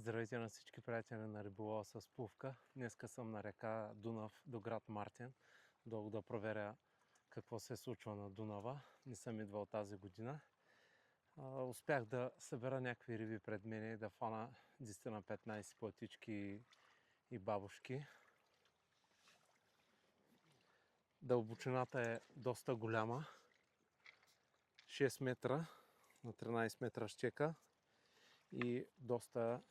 Здравейте на всички приятели на Риболова с Плувка. Днеска съм на река Дунав до град Мартен. Долу да проверя какво се случва на Дунава. Не съм идвал тази година. Успях да събера някакви риби пред мен и да фана 10 на 15 платички и бабушки. Дълбочината е доста голяма. 6 метра на 13 метра щека и доста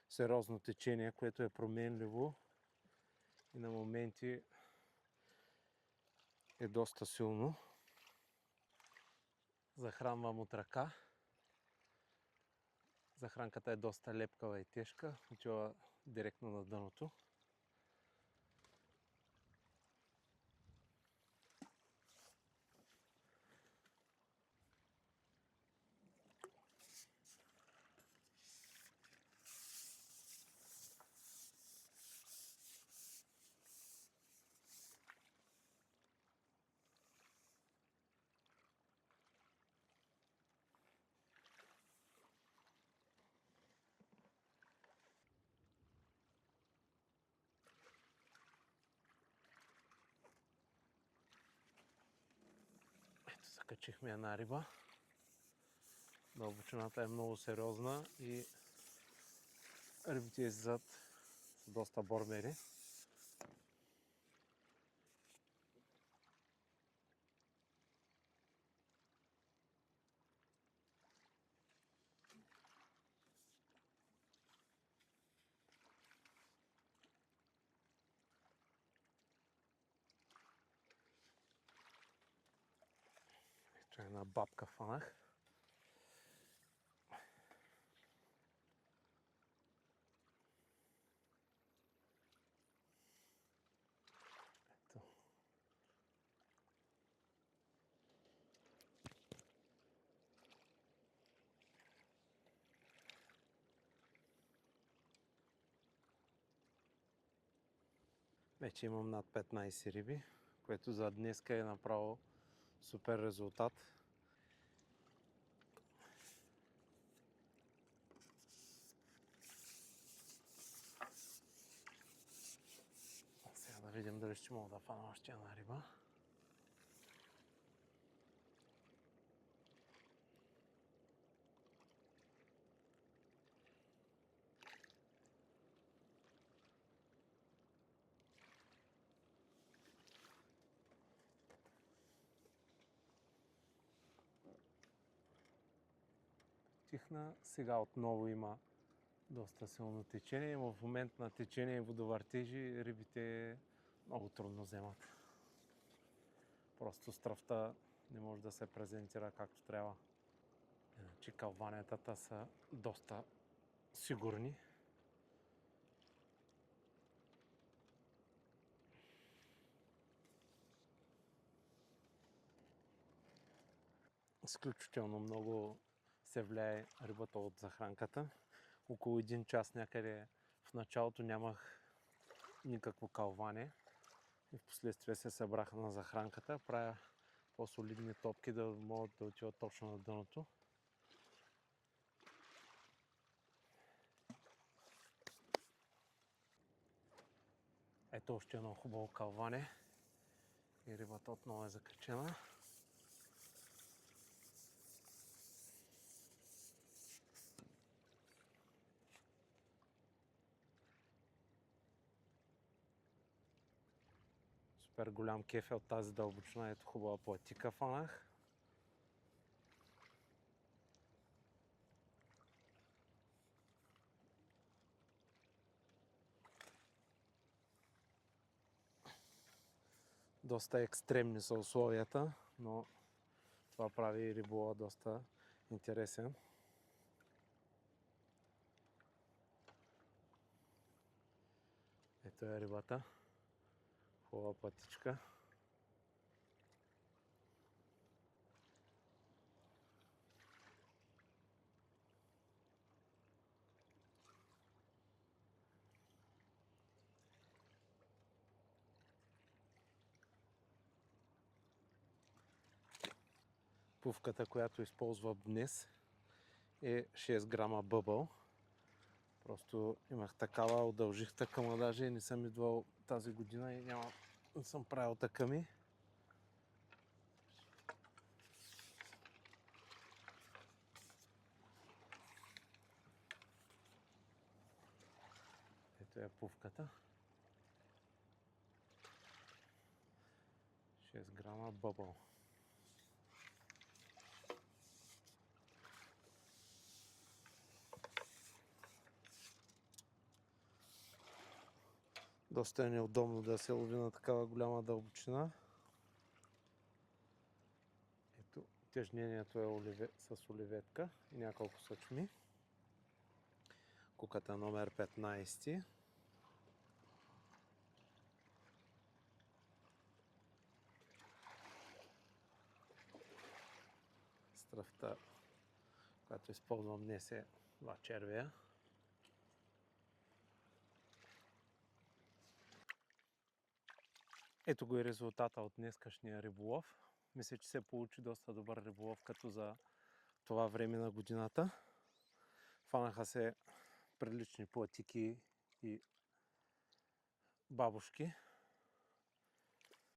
сериозно течение, което е променливо и на моменти е доста силно. Захранвам от ръка. Захранката е доста лепкава и тежка, отива директно на дъното. Ето, закачихме една риба. Дълбочината е много сериозна и рибите излизат с доста борбери. Ето една бабка фанах. Ето. Вече имам над 15 риби, което за днеска е направо супер резултат. Сега да видим дали ще мога да фана още една риба. Тихна. Сега отново има доста силно течение. В момент на течение и водовъртежи рибите много трудно вземат. Просто стръвта не може да се презентира както трябва. Иначе калванетата са доста сигурни. Изключително много се влияе рибата от захранката. Около 1 час някъде в началото нямах никакво калване и в последствие се събраха на захранката. Правя по-солидни топки да могат да отиват точно на дъното. Ето още едно хубаво калване и рибата отново е закачена. Супер голям кеф от тази дълбочина. Ето хубава платика фанах. Доста екстремни са условията, но това прави риболова доста интересен. Ето е рибата. Хубава платичка. Пувката, която използвам днес, е 6 грама бъбъл. Просто имах такава, удължих тъкъма даже и не съм идвал тази година и не съм правил тъкъми. Ето е пувката. 6 грама бъбъл. Доста е неудобно да се лови на такава голяма дълбочина. Ето, тежнението е с оливетка и няколко съчми. Куката номер 15. Стръвта, която използвам днес е 2 червея. Ето го и резултата от днескашния риболов. Мисля, че се получи доста добър риболов като за това време на годината. Фанаха се прилични платики и бабушки.